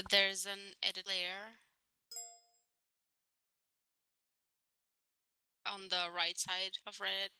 There's an edit layer on the right side of Reddit.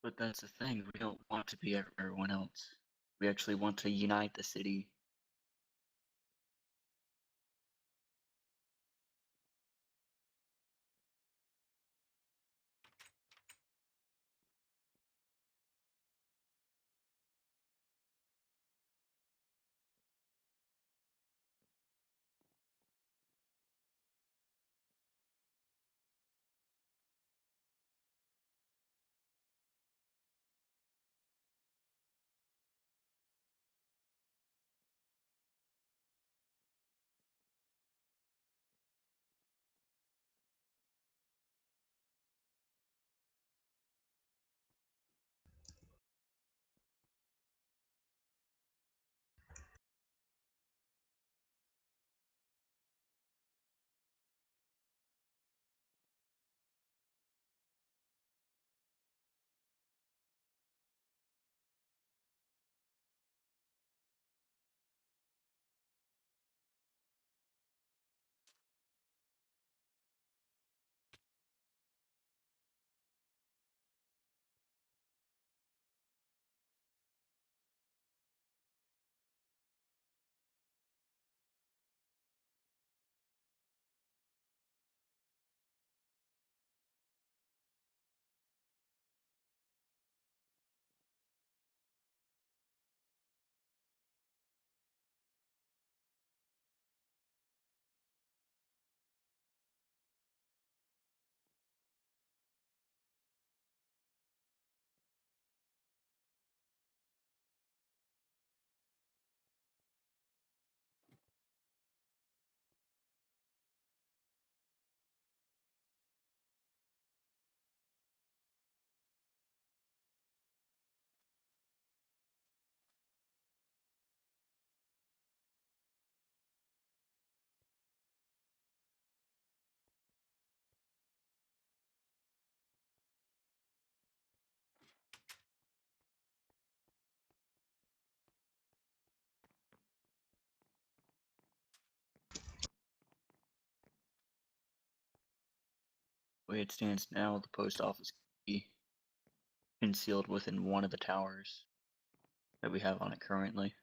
But that's the thing, we don't want to be everyone else. We actually want to unite the city. The way it stands now, the post office can be concealed within one of the towers that we have on it currently.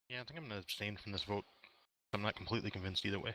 Yeah, I think I'm gonna abstain from this vote. I'm not completely convinced either way.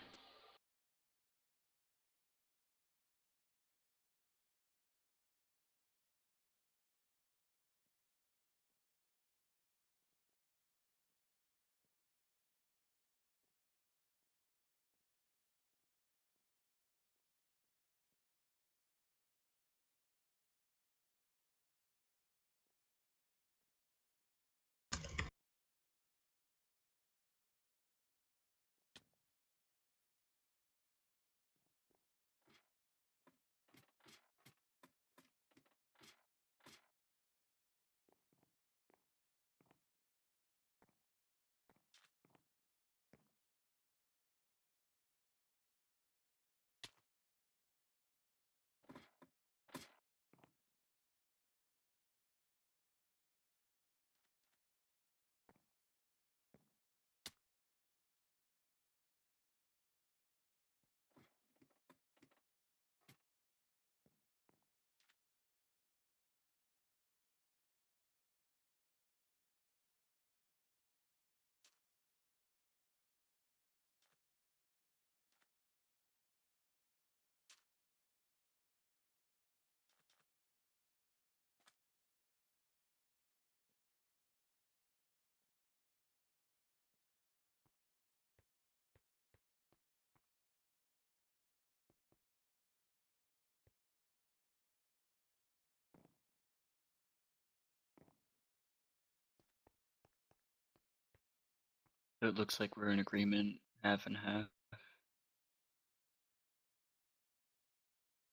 It looks like we're in agreement, half and half.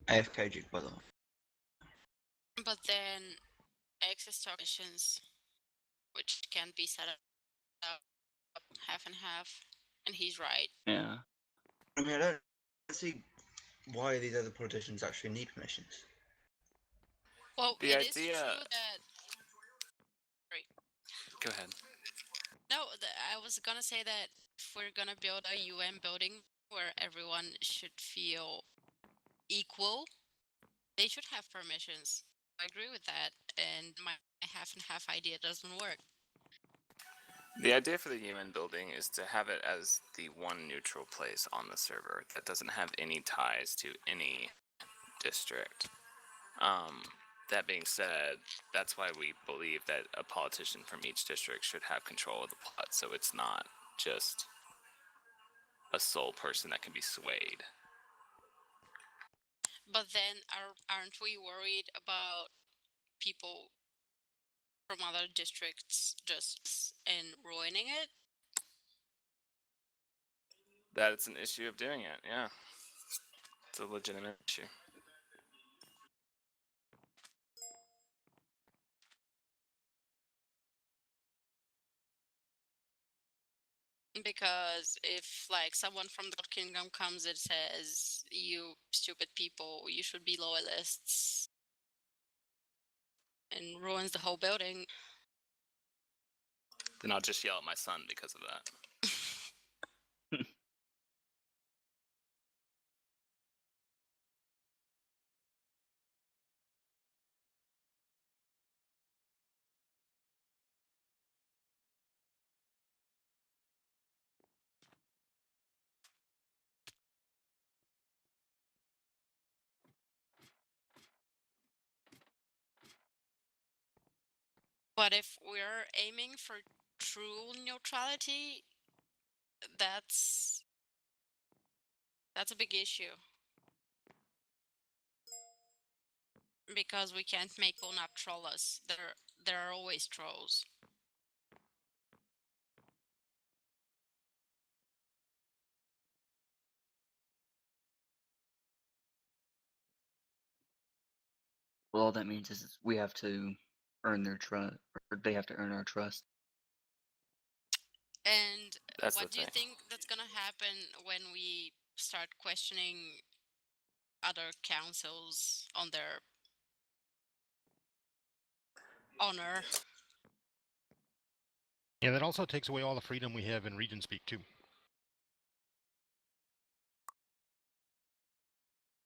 AFK jig, by the way. But then access to missions, which can be set up half and half, and he's right. Yeah. I mean, I don't see why these other politicians actually need permissions. Well, The it is idea- true that. Sorry. Go ahead. No, I was gonna say that if we're gonna build a UN building where everyone should feel equal, they should have permissions. I agree with that, and my half and half idea doesn't work. The idea for the UN building is to have it as the one neutral place on the server that doesn't have any ties to any district. That being said, that's why we believe that a politician from each district should have control of the plot, so it's not just a sole person that can be swayed. But then, aren't we worried about people from other districts just and ruining it? That's an issue of doing it, yeah. It's a legitimate issue. Because if like someone from the God Kingdom comes and says, "You stupid people, you should be loyalists," and ruins the whole building. Then I'll just yell at my son because of that. But if we're aiming for true neutrality, that's a big issue. Because we can't make people not troll us. There are always trolls. Well, all that means is we have to earn their trust, or they have to earn our trust. And That's what the do you thing. think that's gonna happen when we start questioning other councils on their honor? Yeah, that also takes away all the freedom we have in region speak too.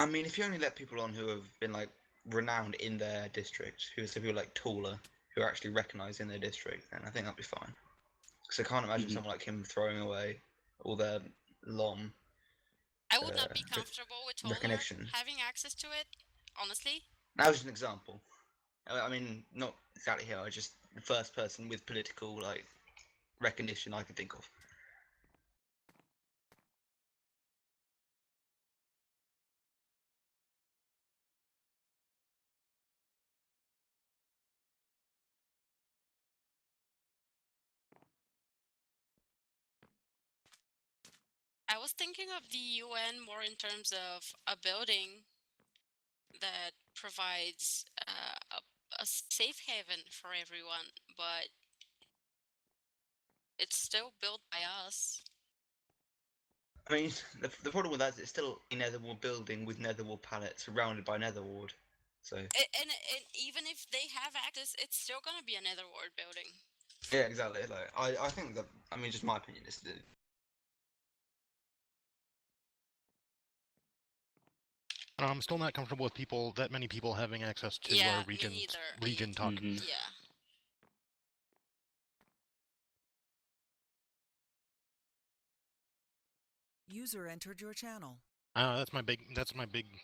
I mean, if you only let people on who have been like renowned in their district, who are people like taller, who are actually recognised in their district, then I think that'll be fine. Because I can't imagine Mhm. someone like him throwing away all their LOM I would not be comfortable with Toller recognition. having access to it, honestly. That was just an example. I mean, not exactly here. I just the first person with political like recognition I can think of. I was thinking of the UN more in terms of a building that provides a safe haven for everyone, but it's still built by us. I mean, the problem with that is it's still a netherwall building with netherwall pallets surrounded by netherward. So And even if they have access, it's still gonna be a netherworld building. yeah, exactly. Like I think that I mean, just my opinion is that I'm still not comfortable with that many people having access to Yeah, our me region neither. talk. Mhm. Yeah. User entered your channel. That's my big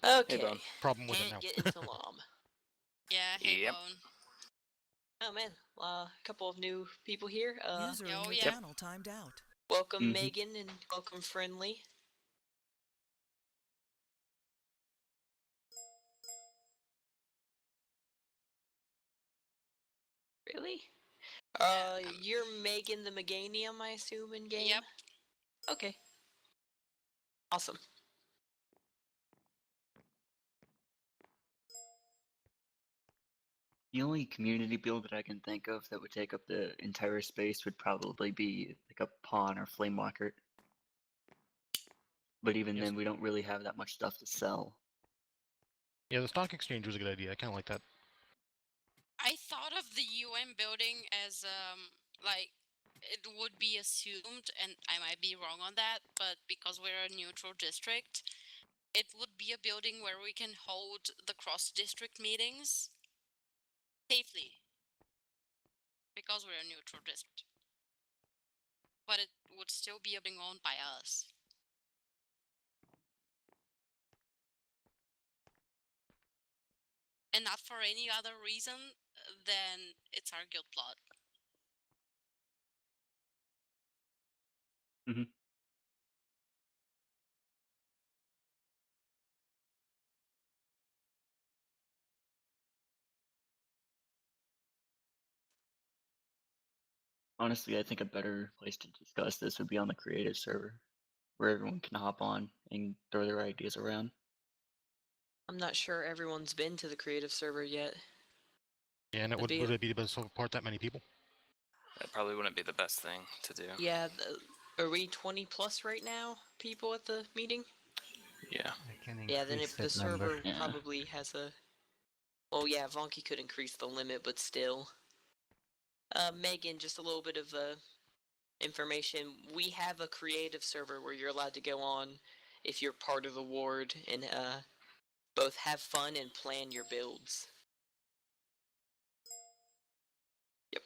Okay. Bone. problem with it Can't now. get into LOM. Yeah, hey Yep. Bone. Oh man, a couple of new people here. User in oh, your yeah. channel timed out. Welcome Mhm. Megan and welcome Friendly. Really? You're Megan the Meganium, I assume, in game? Yep. Okay. Awesome. The only community build that I can think of that would take up the entire space would probably be like a pawn or flamewalker. But even Yes. then, we don't really have that much stuff to sell. Yeah, the stock exchange was a good idea. I kind of like that. I thought of the UN building as like it would be assumed, and I might be wrong on that, but because we're a neutral district, it would be a building where we can hold the cross district meetings safely because we're a neutral district. But it would still be a building owned by us. And not for any other reason than it's our guild plot. Mm-hmm. Honestly, I think a better place to discuss this would be on the creative server, where everyone can hop on and throw their ideas around. I'm not sure everyone's been to the creative server yet. Yeah, and That'd would it be able to support that many people? That probably wouldn't be the best thing to do. Yeah, are we 20 plus right now, people at the meeting? Yeah. I can Yeah, then increase the that number. server Yeah. probably has a... Well, yeah, Vonky could increase the limit, but still. Megan, just a little bit of information. We have a creative server where you're allowed to go on if you're part of the ward and both have fun and plan your builds. Yep.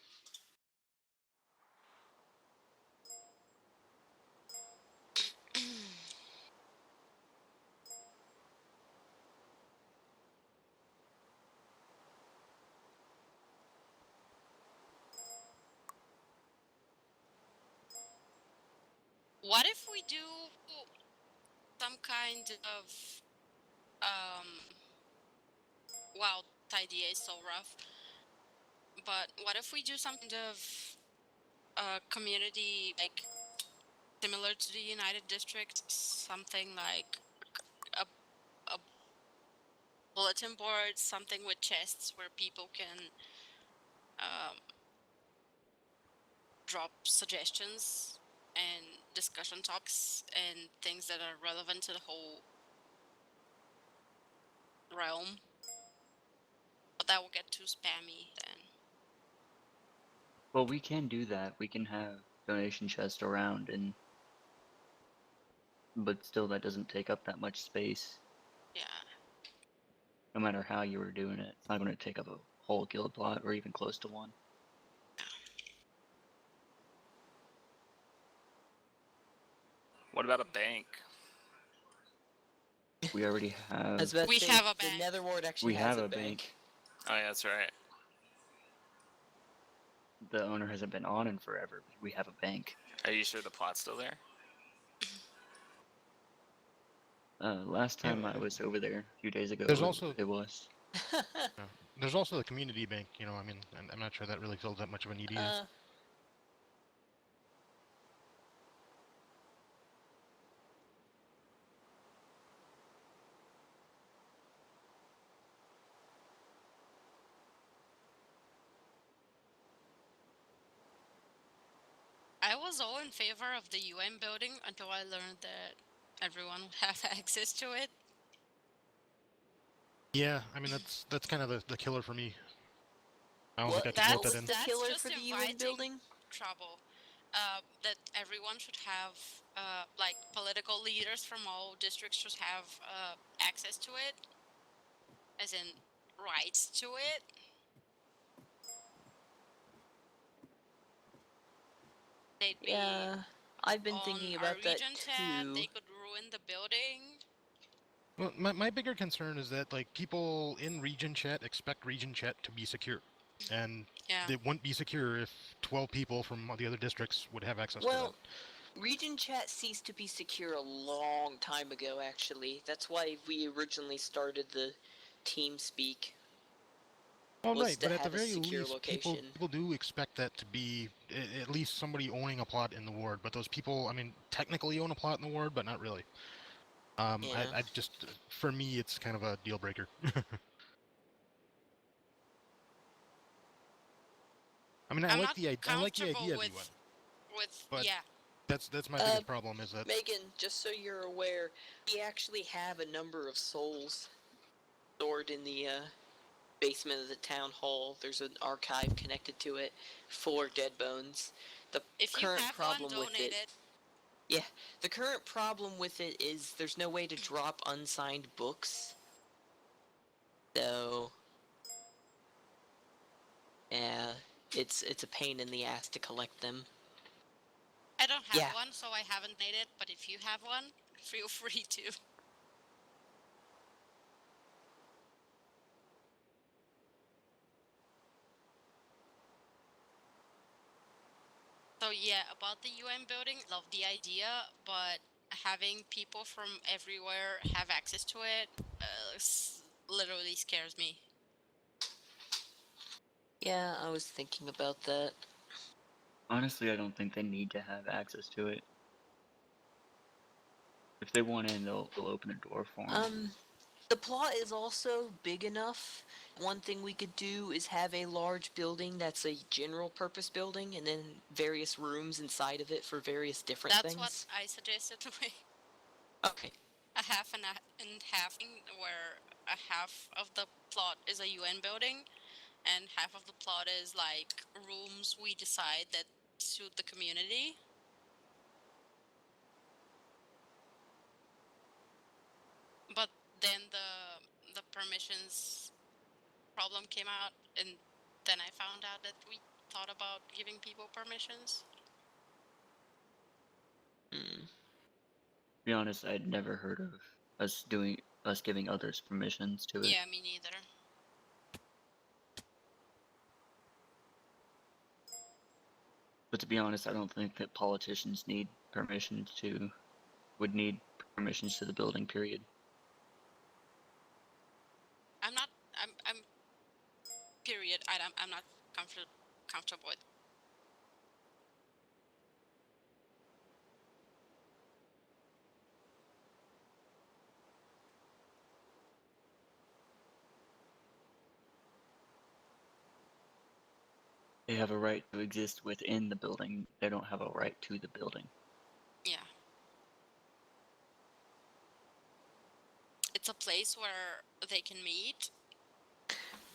What if we do some kind of wow, idea is so rough. But what if we do some kind of community like similar to the United District, something like a bulletin board, something with chests where people can drop suggestions and discussion topics and things that are relevant to the whole realm. But that will get too spammy then. Well, we can do that. We can have donation chests around, but still, that doesn't take up that much space. Yeah. No matter how you were doing it, it's not going to take up a whole guild plot or even close to one. What about a bank? We already I was have. about to We say, have a the bank. Nether Ward actually We has have a a bank. Oh yeah, that's right. The owner hasn't been on in forever, but we have a bank. Are you sure the plot's still there? Last Yeah, time I was over there a few days ago, There's also it was. there's also the community bank. You know, I mean, I'm not sure that really fills that much of a need either. I was all in favor of the UN building until I learned that everyone would have access to it. Yeah, I mean that's kind of the killer for me. I don't What? think I can vote What's that in. the That's killer just for the UN inviting building? trouble. That everyone should have, like political leaders from all districts should have access to it, as in rights to it. They'd be Yeah, I've been on thinking our about that region tab. too. They could ruin the building. Well, my bigger concern is that like people in region chat expect region chat to be secure, and Yeah. it wouldn't be secure if 12 people from the other districts would have access Well, to region chat ceased to be secure a long time ago, actually. That's why we originally started the TeamSpeak. Well, was right, to but at the have a very secure least, location. people do expect that to be at least somebody owning a plot in the ward. But those people, I mean, technically own a plot in the ward, but not really. Yeah. I just, for me, it's kind of a deal breaker. I mean, I I'm like not the comfortable idea of with UN, with but yeah. that's my biggest problem is that Megan, just so you're aware, we actually have a number of souls stored in the basement of the town hall. There's an archive connected to it for dead bones. The If you current have one, problem with donate it, it. yeah, the current problem with it is there's no way to drop unsigned books. So, yeah, it's a pain in the ass to collect them. I don't have Yeah. one, so I haven't made it. But if you have one, feel free to. So yeah, about the UN building, love the idea, but having people from everywhere have access to it literally scares me. Yeah, I was thinking about that. Honestly, I don't think they need to have access to it. If they want in, they'll open a door for them. The plot is also big enough. One thing we could do is have a large building that's a general purpose building, and then various rooms inside of it for various different That's things. what I suggested. Okay. A half and half thing where a half of the plot is a UN building, and half of the plot is like rooms we decide that suit the community. But then the permissions problem came out, and then I found out that we thought about giving people permissions. Hmm. To be honest, I'd never heard of us giving others permissions to it. Yeah, me neither. But to be honest, I don't think that politicians would need permissions to the building, period. I'm not. I'm. Period. I'm not comfortable with. They have a right to exist within the building. They don't have a right to the building. Yeah. It's a place where they can meet.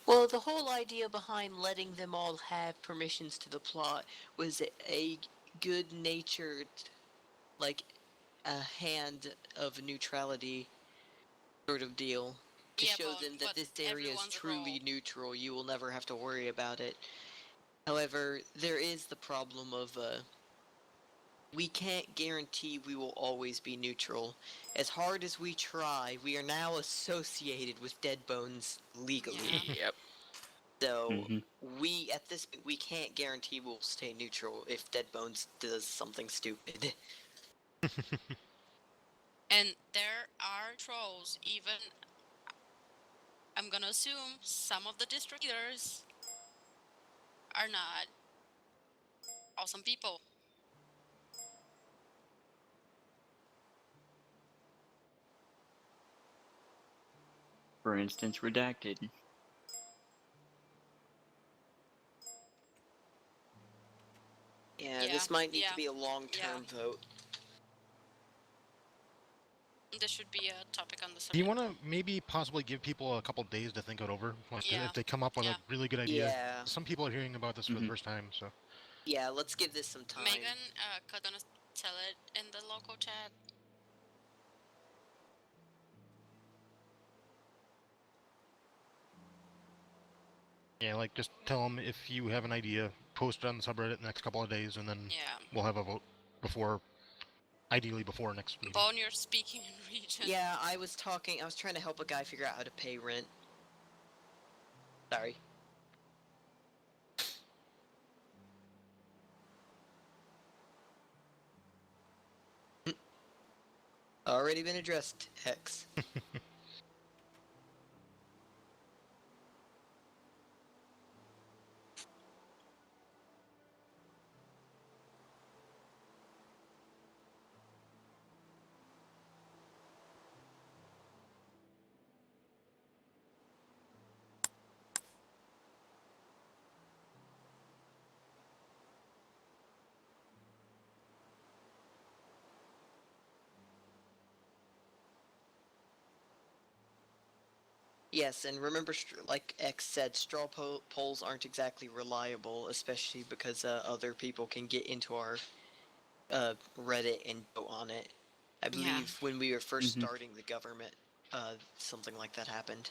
Well, the whole idea behind letting them all have permissions to the plot was a good-natured, like, a hand of neutrality sort of deal. To Yeah, show them that but this area is everyone's truly role. neutral, you will never have to worry about it. However, there is the problem of, we can't guarantee we will always be neutral. As hard as we try, we are now associated with Dead Bones legally. Yeah. Yep. So, Mhm. we, at this point, we can't guarantee we'll stay neutral if Dead Bones does something stupid. And there are trolls. Even I'm gonna assume some of the district leaders are not awesome people. For instance, redacted. Yeah, Yeah, this might need yeah, to be a long-term vote. This should be a topic on the do you subject. want to maybe possibly give people a couple days to think it over? Like Yeah. if they come up with Yeah. a really good idea. Yeah. Some people are hearing about this for the Mhm. first time, so Yeah, let's give this some time. Megan, gonna tell it in the local chat. yeah, like just tell them if you have an idea, post it on the subreddit the next couple of days, and then Yeah. we'll have a vote before, ideally before next meeting. Bone, you're speaking in region. Yeah, I was trying to help a guy figure out how to pay rent. Sorry. Already been addressed, Hex. Yes, and remember, like X said, straw polls aren't exactly reliable, especially because other people can get into our Reddit and vote on it. I Yeah. believe when we were 1st Mhm. starting the government, something like that happened.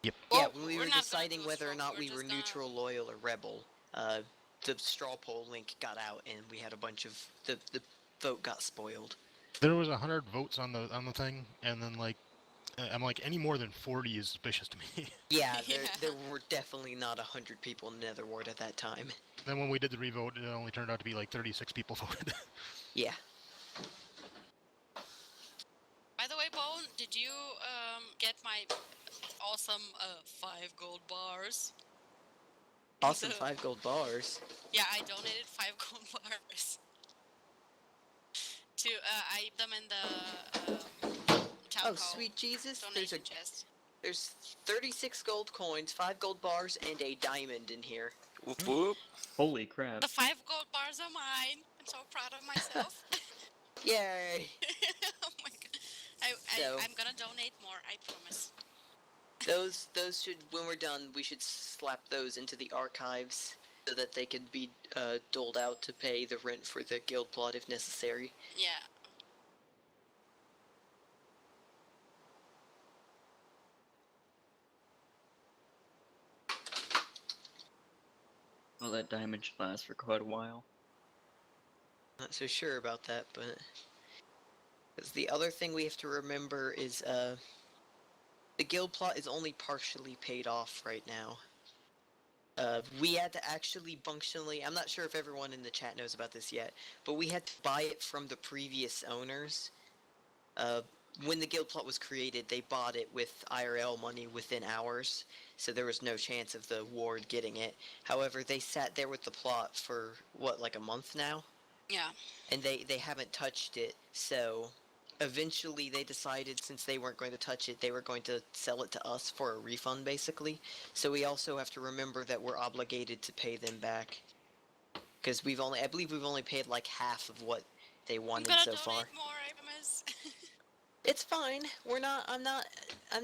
Yep. Yeah, Well, when we we're were not gonna deciding do a whether or straw. not We're we were just gonna. neutral, loyal, or rebel, the straw poll link got out, and we had a bunch of the vote got spoiled. There was 100 votes on the thing, and then like I'm like any more than 40 is suspicious to me. Yeah, Yeah. there were definitely not 100 people in Netherward at that time. Then when we did the revote, it only turned out to be like 36 people voted. Yeah. By the way, Bone, did you get my awesome 5 gold bars? In Awesome, the 5 gold bars. yeah, I donated 5 gold bars to I them in the town Oh, hall sweet Jesus, donation chest. there's 36 gold coins, 5 gold bars, and a diamond in here. Whoop whoop. Holy crap. The 5 gold bars are mine. I'm so proud of myself. Yay! Oh my god. So- I'm gonna donate more, I promise. Those should, when we're done, we should slap those into the archives so that they could be doled out to pay the rent for the guild plot if necessary. Yeah. Well, that diamond should last for quite a while. Not so sure about that, but because the other thing we have to remember is the guild plot is only partially paid off right now. We had to actually functionally, I'm not sure if everyone in the chat knows about this yet, but we had to buy it from the previous owners. When the guild plot was created, they bought it with IRL money within hours, so there was no chance of the ward getting it. However, they sat there with the plot for, what, like a month now? Yeah. And they haven't touched it, so eventually they decided since they weren't going to touch it, they were going to sell it to us for a refund, basically. So we also have to remember that we're obligated to pay them back. Because I believe we've only paid like half of what they I'm wanted gonna so donate far. more, I promise. It's fine. I'm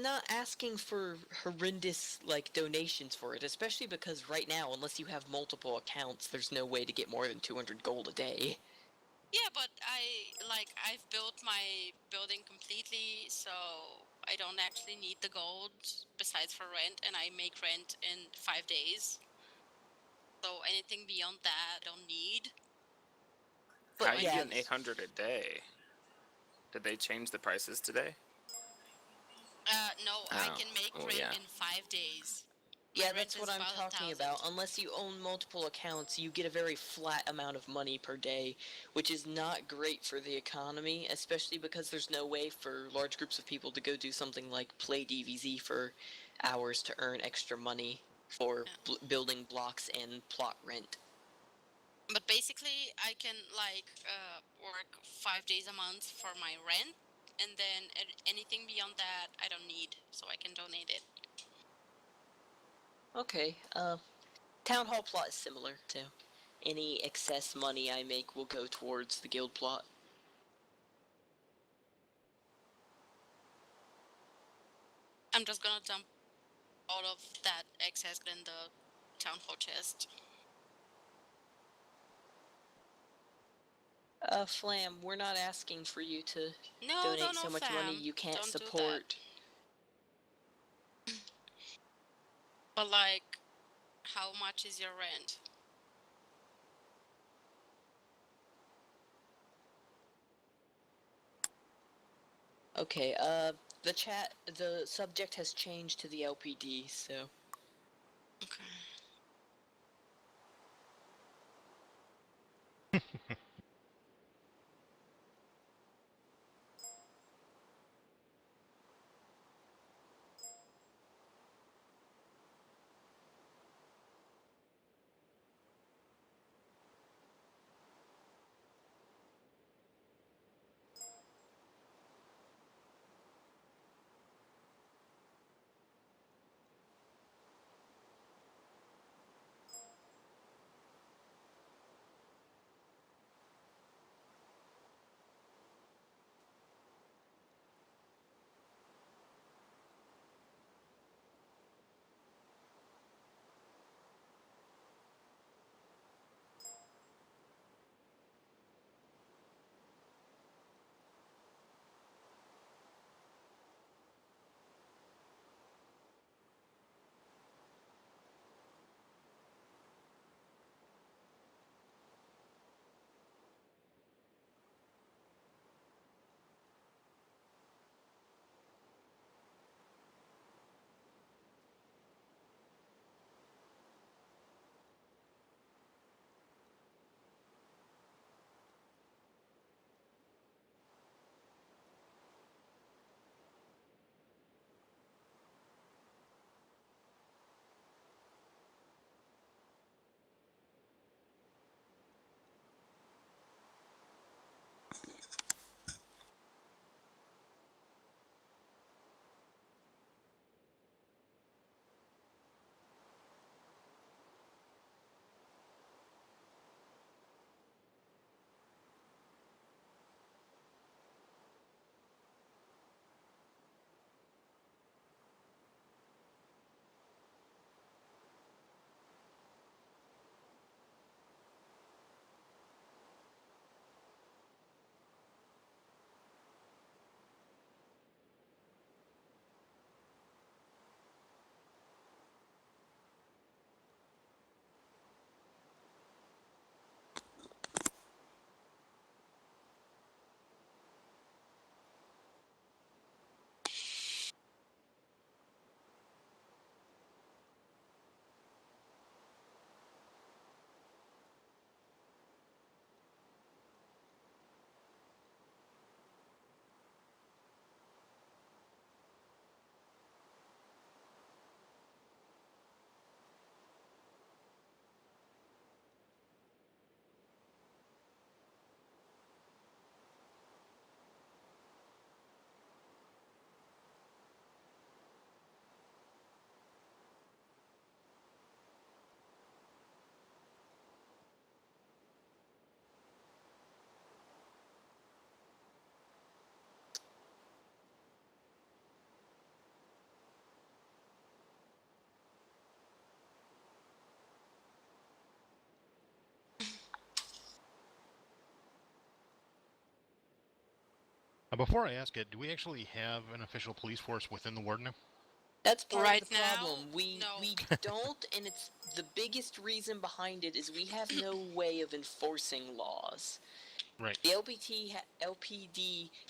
not asking for horrendous like donations for it, especially because right now, unless you have multiple accounts, there's no way to get more than 200 gold a day. Yeah, but I've built my building completely, so I don't actually need the gold besides for rent, and I make rent in 5 days. So anything beyond that, I don't need. But How are you yeah, getting 800 a day? Did they change the prices today? No, I Oh, can make well, rent yeah. in 5 days. My yeah, rent that's is what I'm about talking 1,000. about. Unless you own multiple accounts, you get a very flat amount of money per day, which is not great for the economy, especially because there's no way for large groups of people to go do something like play DVZ for hours to earn extra money for building blocks and plot rent. But basically, I can work 5 days a month for my rent, and then anything beyond that, I don't need, so I can donate it. Okay, Town Hall plot is similar, too. Any excess money I make will go towards the guild plot. I'm just gonna dump all of that excess in the town hall chest. Flam, we're not asking for you to No, donate no, so much money fam. you can't Don't do that. support. But how much is your rent? Okay, the subject has changed to the LPD, so. Okay. Before I ask it, do we actually have an official police force within the ward now? That's part Right of the now, problem. We no. don't, and it's the biggest reason behind it is we have no way of enforcing laws. Right. The LPD have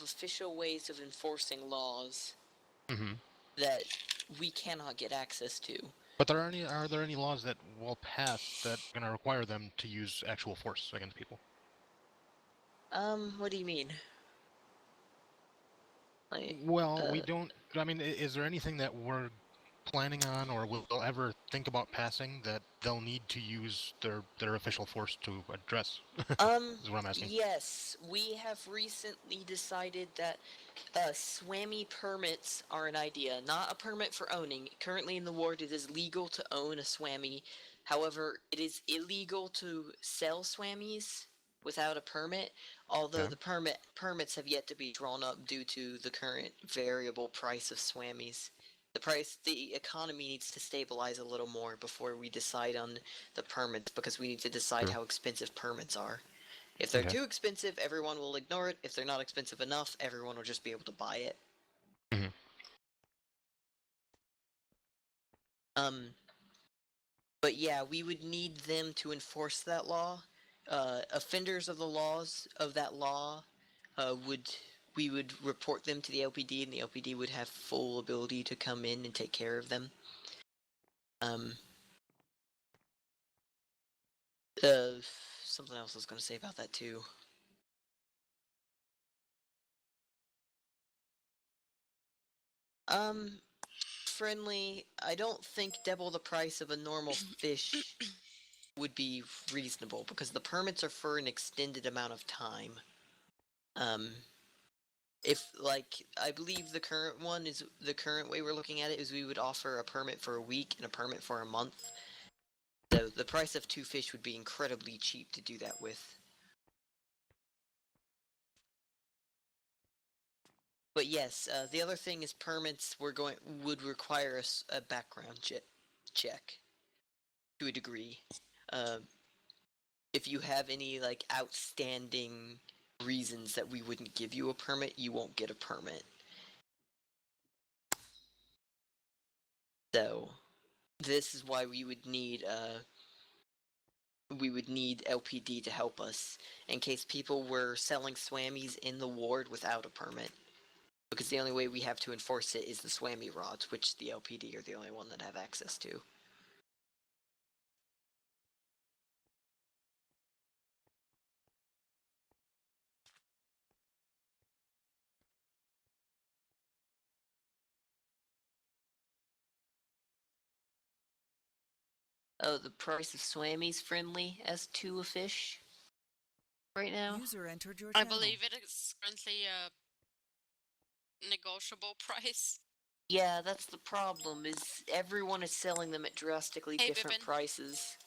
official ways of enforcing laws Mm-hmm. that we cannot get access to. But are there any laws that will pass that are going to require them to use actual force against people? What do you mean? Like, Well, we don't. I mean, is there anything that we're planning on or will ever think about passing that they'll need to use their official force to address? Is what I'm asking. Yes, we have recently decided that SWAMI permits are an idea, not a permit for owning. Currently in the ward, it is legal to own a SWAMI. However, it is illegal to sell SWAMIs without a permit, although Yeah. the permits have yet to be drawn up due to the current variable price of SWAMIs. The economy needs to stabilize a little more before we decide on the permits, because we need to decide Sure. how expensive permits are. If they're Okay. too expensive, everyone will ignore it. If they're not expensive enough, everyone will just be able to buy it. Mhm. But yeah, we would need them to enforce that law. Offenders of the laws of that law we would report them to the LPD, and the LPD would have full ability to come in and take care of them. Something else I was going to say about that too. Friendly, I don't think double the price of a normal fish would be reasonable, because the permits are for an extended amount of time. If, like, I believe the current way we're looking at it is we would offer a permit for a week and a permit for a month. So the price of 2 fish would be incredibly cheap to do that with. But yes, the other thing is permits would require a background check to a degree. If you have any like outstanding reasons that we wouldn't give you a permit, you won't get a permit. So this is why we would need LPD to help us in case people were selling SWAMIs in the ward without a permit. Because the only way we have to enforce it is the SWAMI rods, which the LPD are the only one that have access to. Oh, the price of SWAMIs friendly as to a fish right now? User entered your I channel. believe it is currently a negotiable price. Yeah, that's the problem, is everyone is selling them at drastically Hey, different Bibbin. prices.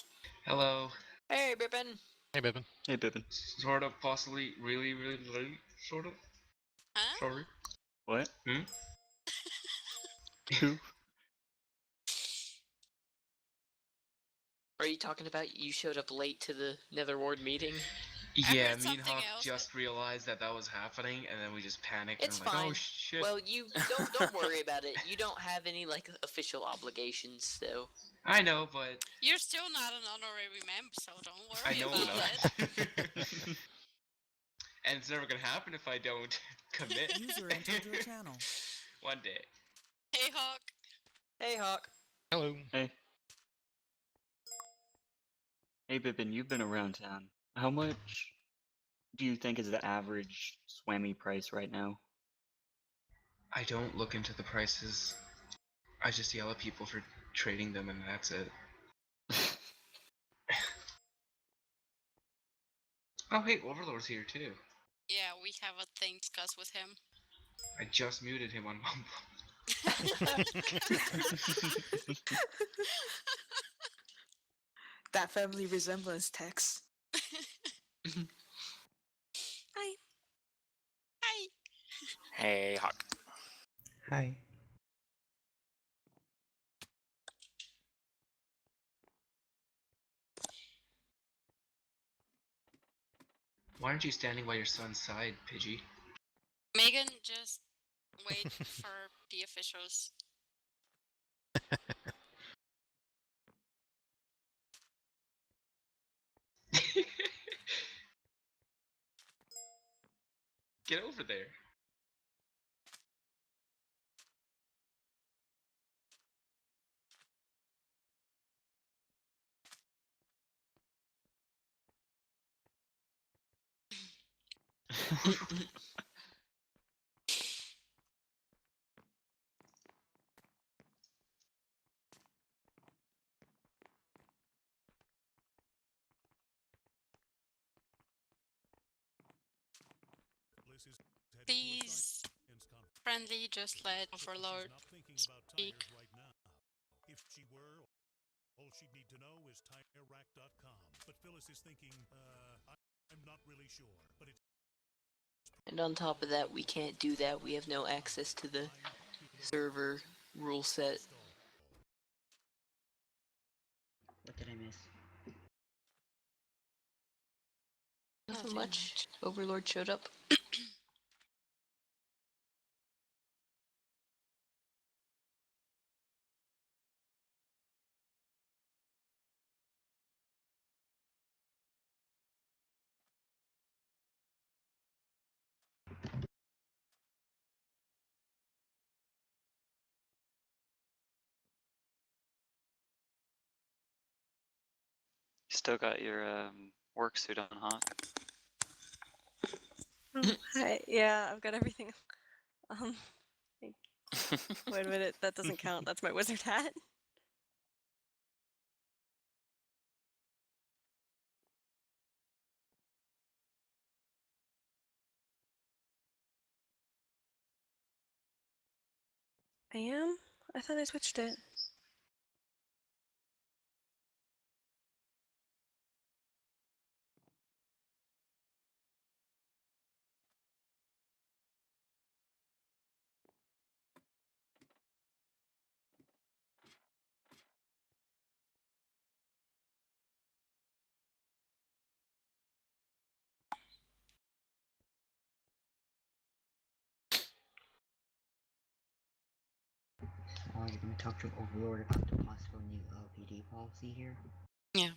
Hello. Hey, Bibbin! Hey, Bibbin. Hey, Bibbin. Sort of, possibly, really, really late, sort of. Huh? Sorry. What? Hmm? Who? Are you talking about you showed up late to the Nether Ward meeting? I Yeah, heard me and something Hawk else. just realized that was happening, and then we just panicked It's and like, fine. oh shit. Well, you don't worry about it. You don't have any like official obligations, so. I know, but You're still not an honorary member, so don't I worry know about it. that. And it's never gonna happen if I don't commit. User entered your channel. One day. Hey, Hawk. Hey, Hawk. Hello. Hey. Hey, Bibbin, you've been around town. How much do you think is the average Swammy price right now? I don't look into the prices. I just yell at people for trading them, and that's it. Oh, hey, Overlord's here too. Yeah, we have a thing to discuss with him. I just muted him on Mumble. That family resemblance text. Hi. Hi. Hey, Hawk. Hi. Why aren't you standing by your son's side, Pidgey? Megan, just wait for the officials. Get over there. Please, friendly, just let Overlord speak. If she were, all she'd need to know is TireRack.com. But Phyllis is thinking, I'm not really sure, but it's... And on top of that, we can't do that. We have no access to the server rule set. What did I miss? Nothing much. Overlord showed up. Still got your work suit on, Hawk. Oh, hi. Yeah, I've got everything. Wait a minute, that doesn't count. That's my wizard hat. I am? I thought I switched it. Oh, you're gonna talk to Overlord about the possible new LPD policy here? Yeah.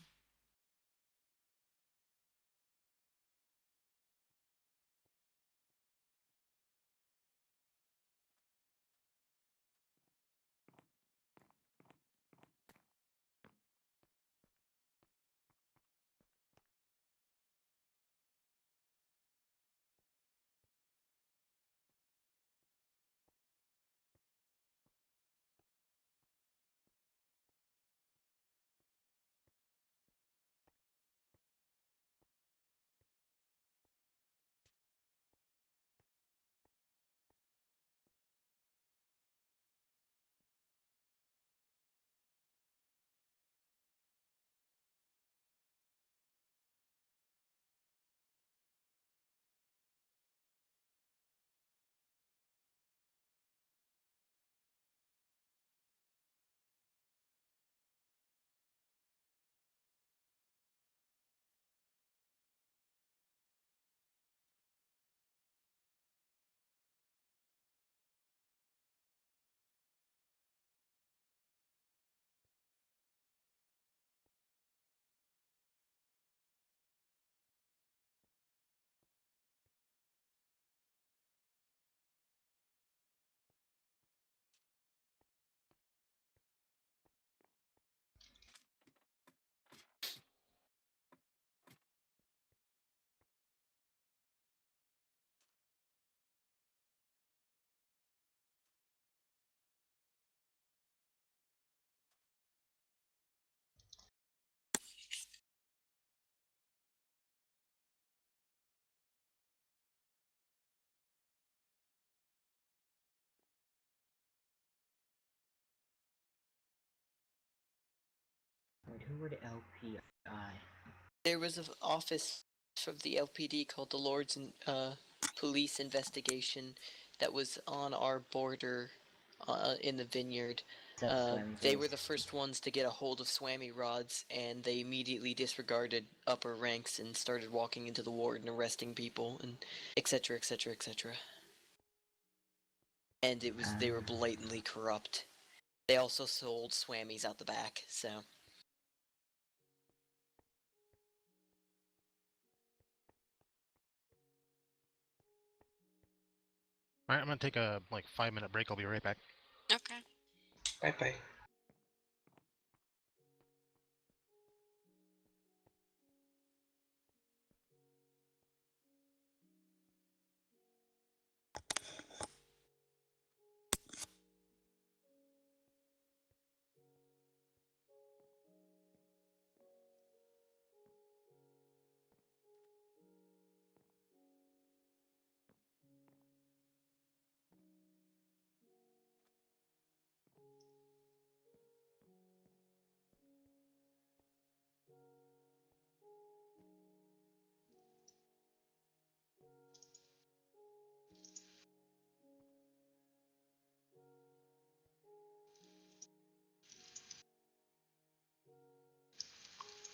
Wait, who were the LPI? There was an office of the LPD called the Lords and Police Investigation that was on our border in the vineyard. They were the first ones to get a hold of Swammy rods, and they immediately disregarded upper ranks and started walking into the ward and arresting people, and etc., etc., etc. and they were blatantly corrupt. They also sold swammies out the back, so. All right, I'm gonna take a 5-minute break. I'll be right back. Okay. Bye bye.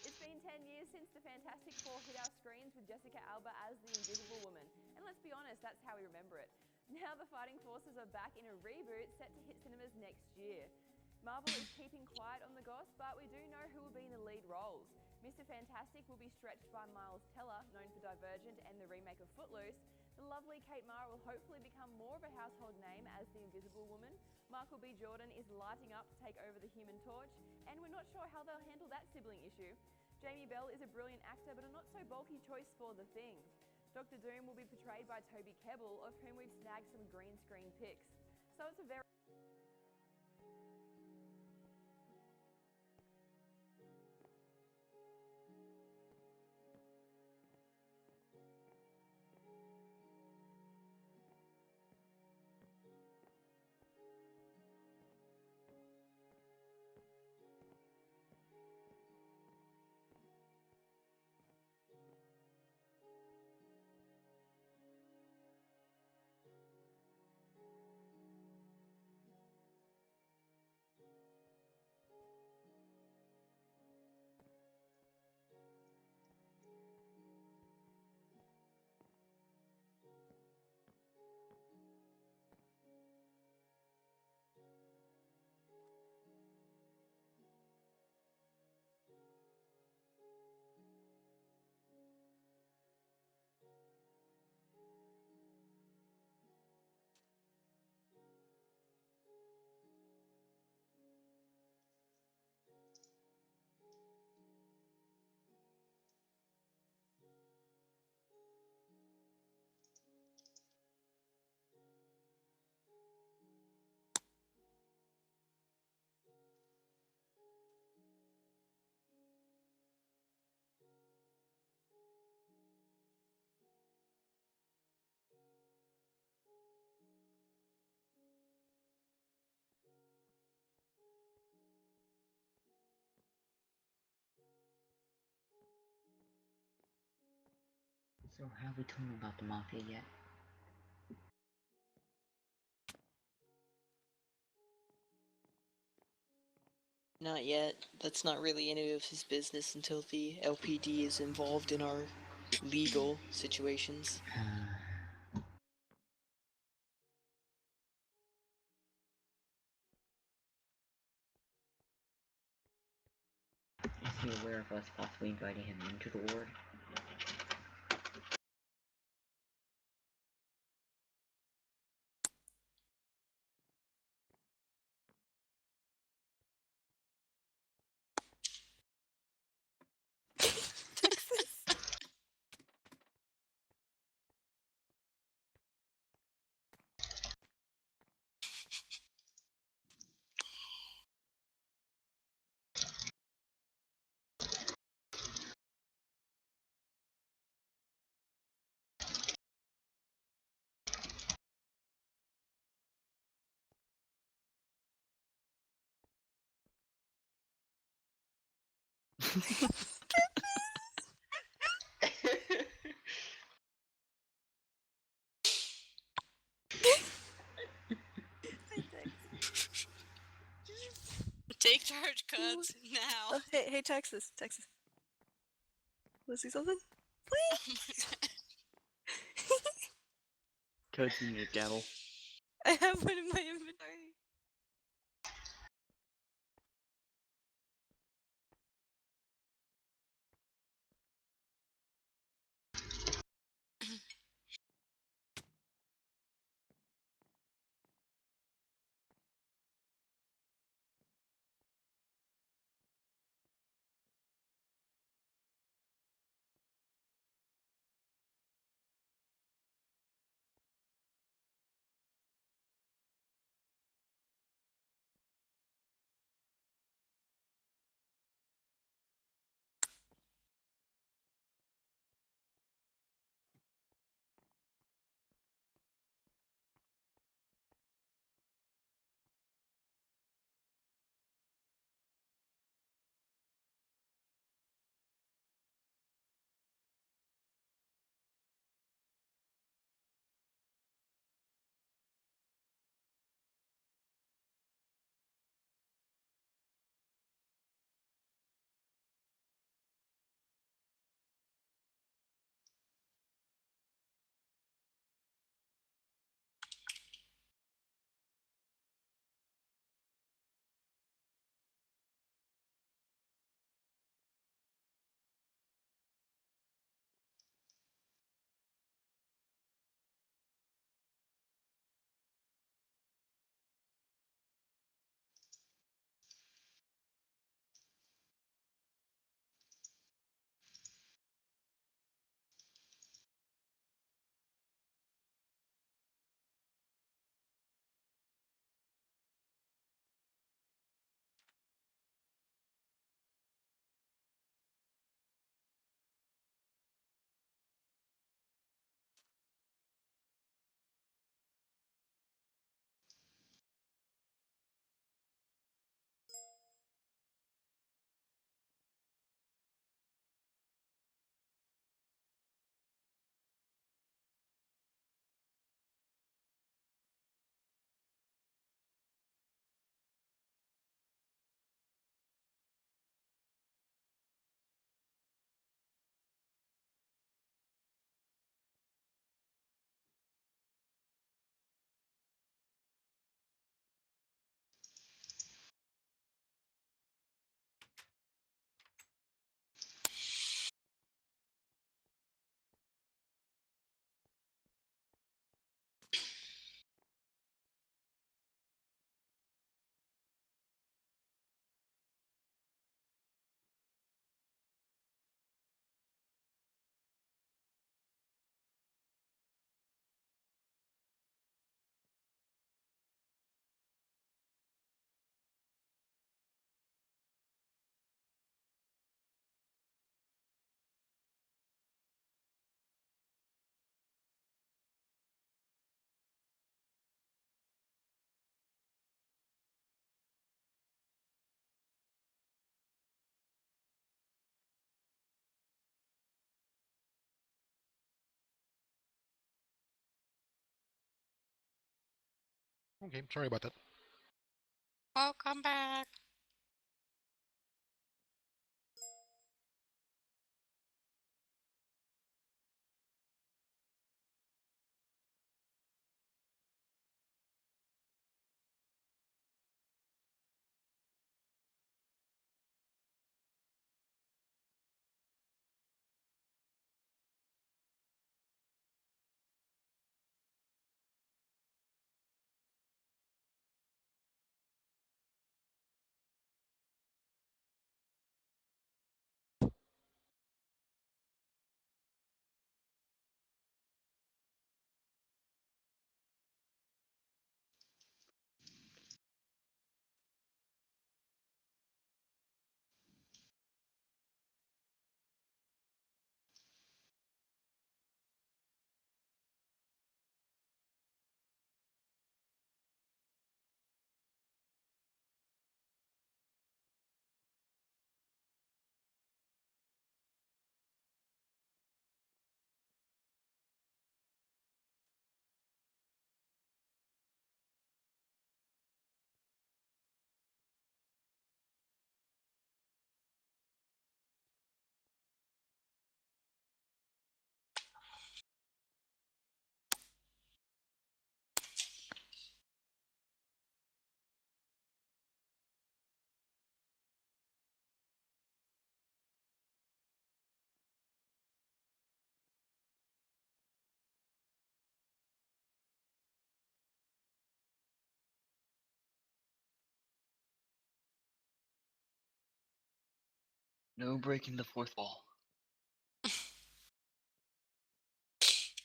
It's been 10 years since the Fantastic Four hit our screens with Jessica Alba as the Invisible Woman. And let's be honest, that's how we remember it. Now the Fighting Forces are back in a reboot set to hit cinemas next year. Marvel is keeping quiet on the goss, but we do know who will be in the lead roles. Mr. Fantastic will be stretched by Miles Teller, known for Divergent and the remake of Footloose. The lovely Kate Mara will hopefully become more of a household name as the Invisible Woman. Michael B. Jordan is lighting up to take over the Human Torch, and we're not sure how they'll handle that sibling issue. Jamie Bell is a brilliant actor, but a not so bulky choice for The Thing. Dr. Doom will be portrayed by Toby Kebbell, of whom we've snagged some green screen pics. So it's a very So have we told him about the Mafia yet? Not yet. That's not really any of his business until the LPD is involved in our legal situations. Is he aware of us possibly inviting him into the ward? Take charge, cuts now. Oh, hey, Texas. Want to see something? Please. Codes, you need a gavel. I have one in my inventory. Okay, sorry about that. Welcome back. No breaking the fourth wall.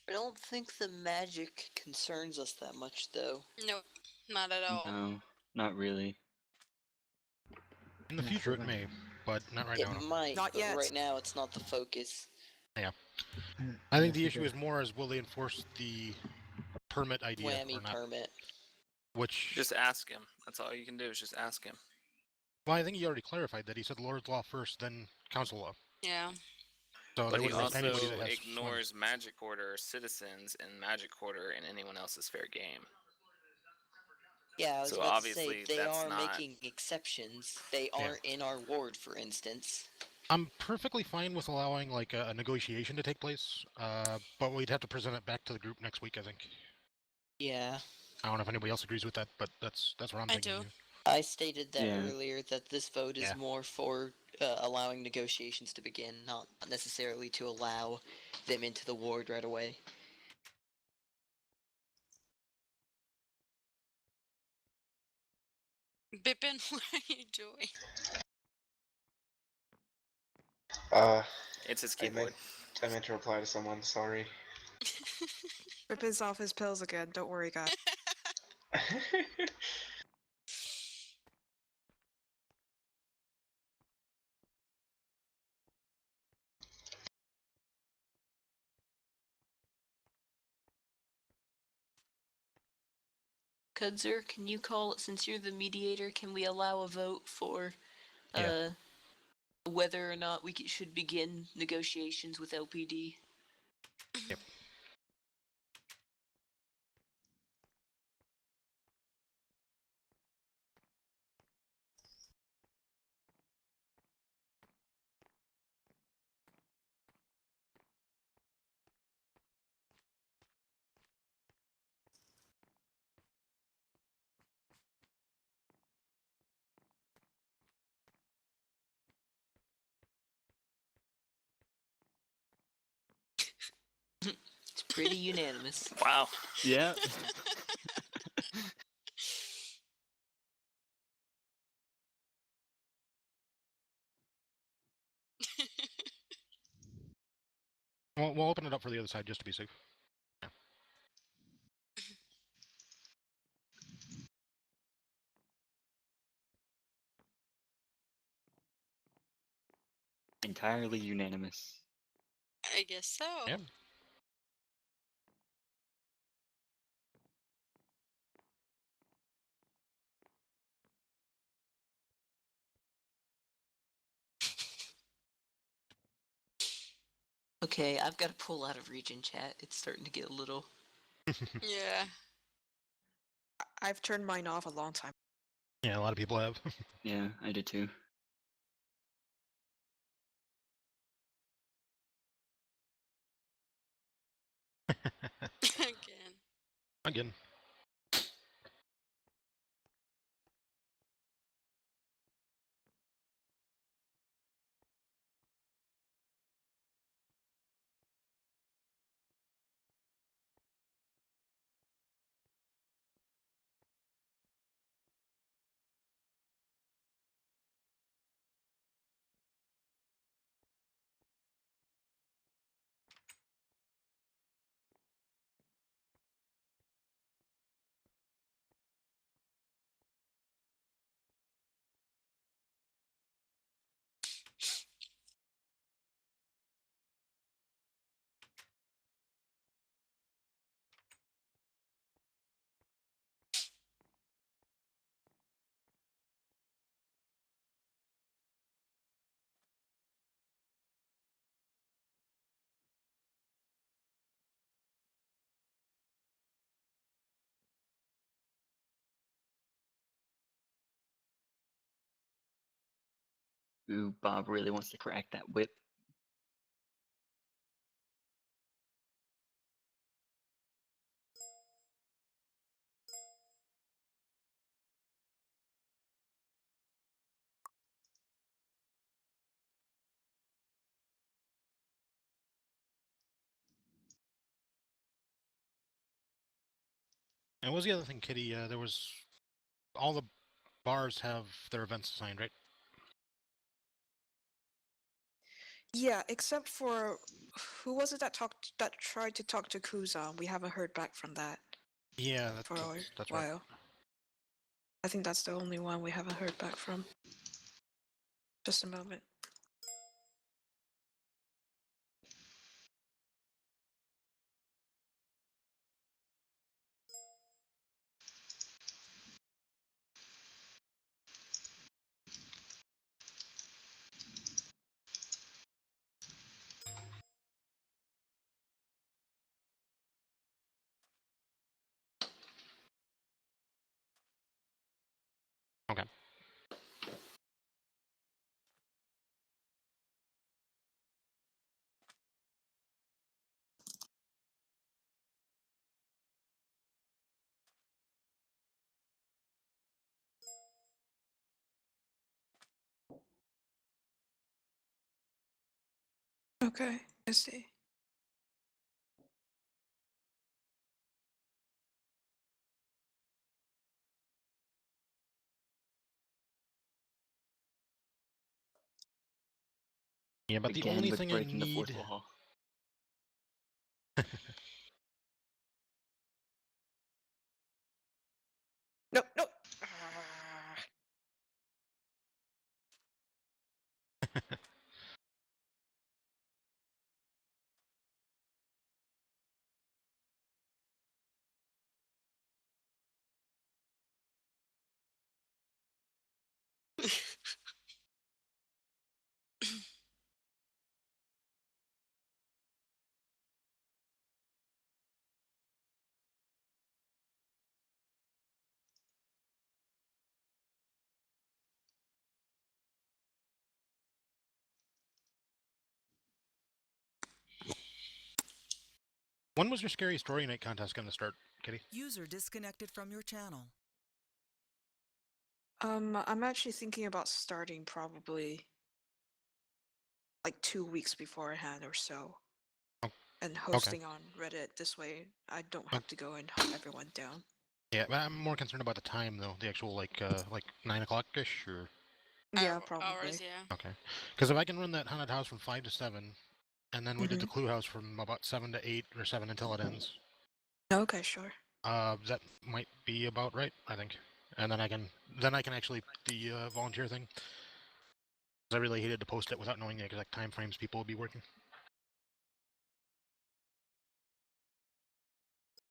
I don't think the magic concerns us that much, though. No, not at all. No, not really. In the future, it may, but not right It now. No. might, Not but yet. right now it's not the focus. Yeah. I think the issue is more as will they enforce the permit idea Whammy or not? permit. Which, Just ask him. That's all you can do is just ask him. well, I think he already clarified that. He said Lord's Law first, then Council Law. Yeah. So But they he wouldn't make also anybody that has ignores Magic Order citizens and Magic Order and anyone else's fair game. Yeah, I was So about to obviously say, they that's are not- making exceptions. They aren't in our ward, for instance. I'm perfectly fine with allowing like a negotiation to take place, but we'd have to present it back to the group next week, I think. Yeah. I don't know if anybody else agrees with that, but that's what I'm thinking. do. I stated that Yeah. earlier, that this vote is Yeah. more for allowing negotiations to begin, not necessarily to allow them into the ward right away. Bippin, what are you doing? It's his I keyboard. meant to reply to someone, sorry. Rip off his pills again. Don't worry, guys. Kudzer, can you call, since you're the mediator, can we allow a vote for Yeah. whether or not we should begin negotiations with LPD? Yep. It's pretty unanimous. Wow. Yeah. We'll open it up for the other side just to be safe. Yeah. Entirely unanimous. I guess so. Yeah. Okay, I've got to pull out of region chat. It's starting to get a little... Yeah. I've turned mine off a long time. Yeah, a lot of people have. Yeah, I did too. Again. Again. Ooh, Bob really wants to crack that whip. And what was the other thing, Kitty? There was all the bars have their events assigned, right? Yeah, except for who was it that tried to talk to Kuza? We haven't heard back from that Yeah, for a that's while. right. I think that's the only one we haven't heard back from. Just a moment. Okay. Okay, I see. Yeah, but the Again only with thing I breaking the fourth need. wall. No, no. When was your scary story night contest going to start, Kitty? User disconnected from your channel. I'm actually thinking about starting probably like 2 weeks beforehand or so. And hosting on Reddit. This way I don't have to go and hunt everyone down. Yeah, but I'm more concerned about the time though. The actual like 9 o'clock ish or. Yeah, probably. Hours, yeah. Okay. Because if I can run that haunted house from 5 to 7, and then we did the clue house from about 7 to 8 or 7 until it ends. Okay, sure. That might be about right, I think. And then I can actually the volunteer thing. 'Cause I really hated to post it without knowing the exact time frames people would be working.